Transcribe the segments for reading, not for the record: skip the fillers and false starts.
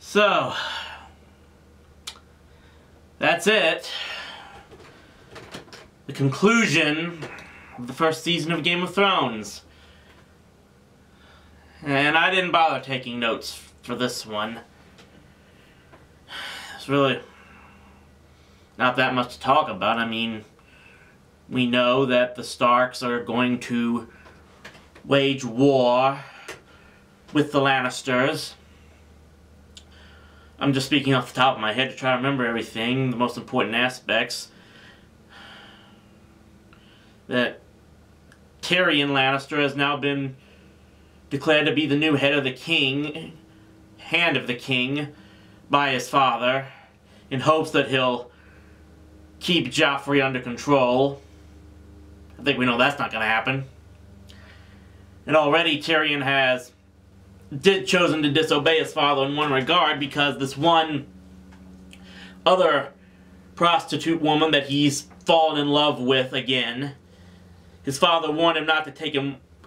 So, that's it. The conclusion of the first season of Game of Thrones. And I didn't bother taking notes for this one. It's really not that much to talk about. I mean, we know that the Starks are going to wage war with the Lannisters. I'm just speaking off the top of my head to try to remember everything, the most important aspects. That Tyrion Lannister has now been declared to be the new head of the king, hand of the king, by his father, in hopes that he'll keep Joffrey under control. I think we know that's not going to happen. And already Tyrion has chosen to disobey his father in one regard, because this one other prostitute woman that he's fallen in love with again, his father warned him not to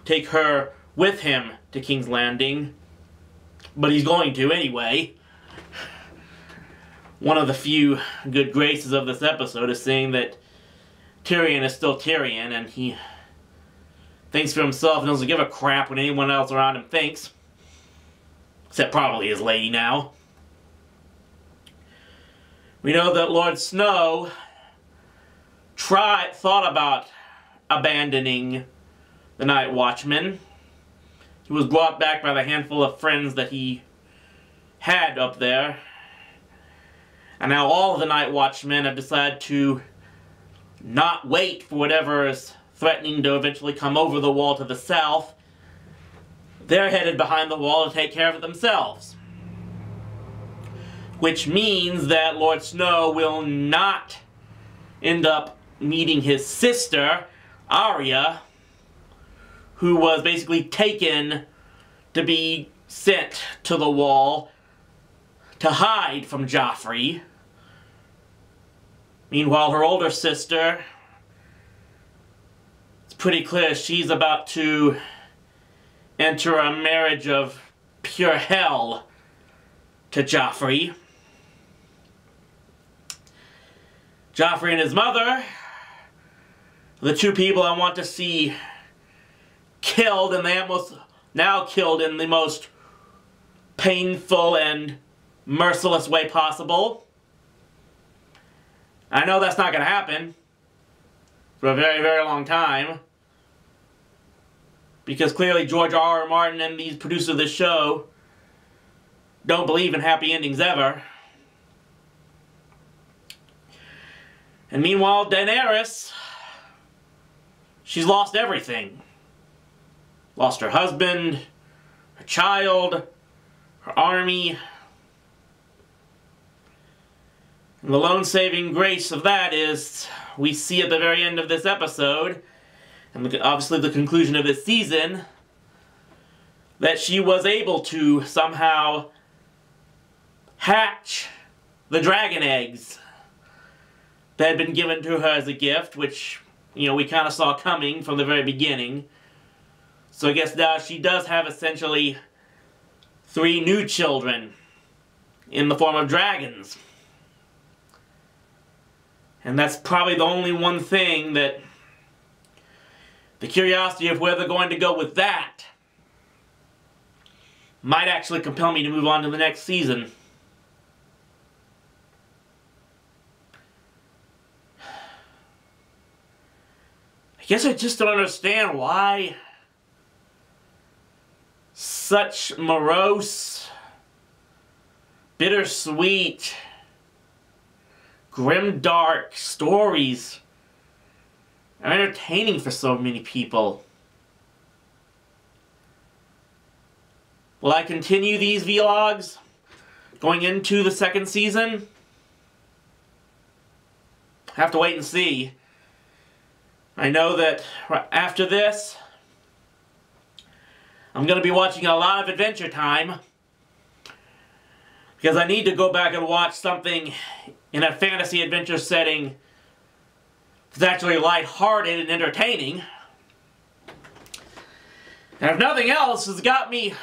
take her with him to King's Landing, but he's going to anyway. One of the few good graces of this episode is saying that Tyrion is still Tyrion, and he thinks for himself and doesn't give a crap what anyone else around him thinks. Except probably his lady now. We know that Lord Snow thought about abandoning the Night Watchman. He was brought back by the handful of friends that he had up there. And now all of the Night Watchmen have decided to not wait for whatever is threatening to eventually come over the wall to the south. They're headed behind the wall to take care of it themselves. Which means that Lord Snow will not end up meeting his sister, Arya, who was basically taken to be sent to the wall to hide from Joffrey. Meanwhile, her older sister, it's pretty clear she's about to enter a marriage of pure hell to Joffrey. Joffrey and his mother, the two people I want to see killed, and they almost now killed in the most painful and merciless way possible. I know that's not going to happen for a very, very long time, because clearly George R.R. Martin and these producers of this show don't believe in happy endings ever. And meanwhile, Daenerys, she's lost everything. Lost her husband, her child, her army. And the lone saving grace of that is, we see at the very end of this episode, and obviously the conclusion of this season, that she was able to somehow hatch the dragon eggs that had been given to her as a gift, which, you know, we kind of saw coming from the very beginning. So I guess now she does have essentially 3 new children in the form of dragons. And that's probably the only one thing that the curiosity of where they're going to go with that might actually compel me to move on to the next season. I guess I just don't understand why such morose, bittersweet, grimdark stories are entertaining for so many people. Will I continue these vlogs going into the second season? I have to wait and see. I know that after this, I'm going to be watching a lot of Adventure Time, because I need to go back and watch something in a fantasy adventure setting that's actually lighthearted and entertaining. And if nothing else, it's got me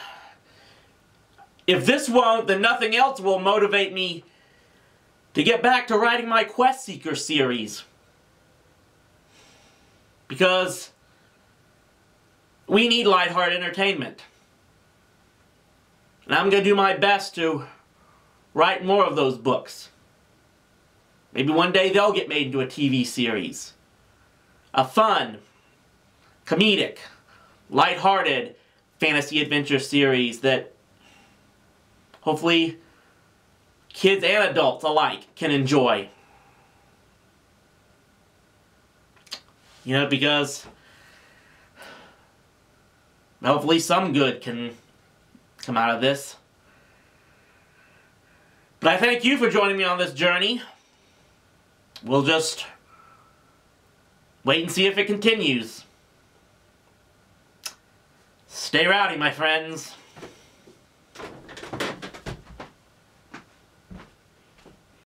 If this won't, then nothing else will motivate me to get back to writing my Quest Seeker series. Because we need lighthearted entertainment. And I'm going to do my best to write more of those books. Maybe one day they'll get made into a TV series. A fun, comedic, lighthearted fantasy adventure series that hopefully kids and adults alike can enjoy. You know, because hopefully some good can come out of this. But I thank you for joining me on this journey. We'll just wait and see if it continues. Stay rowdy, my friends.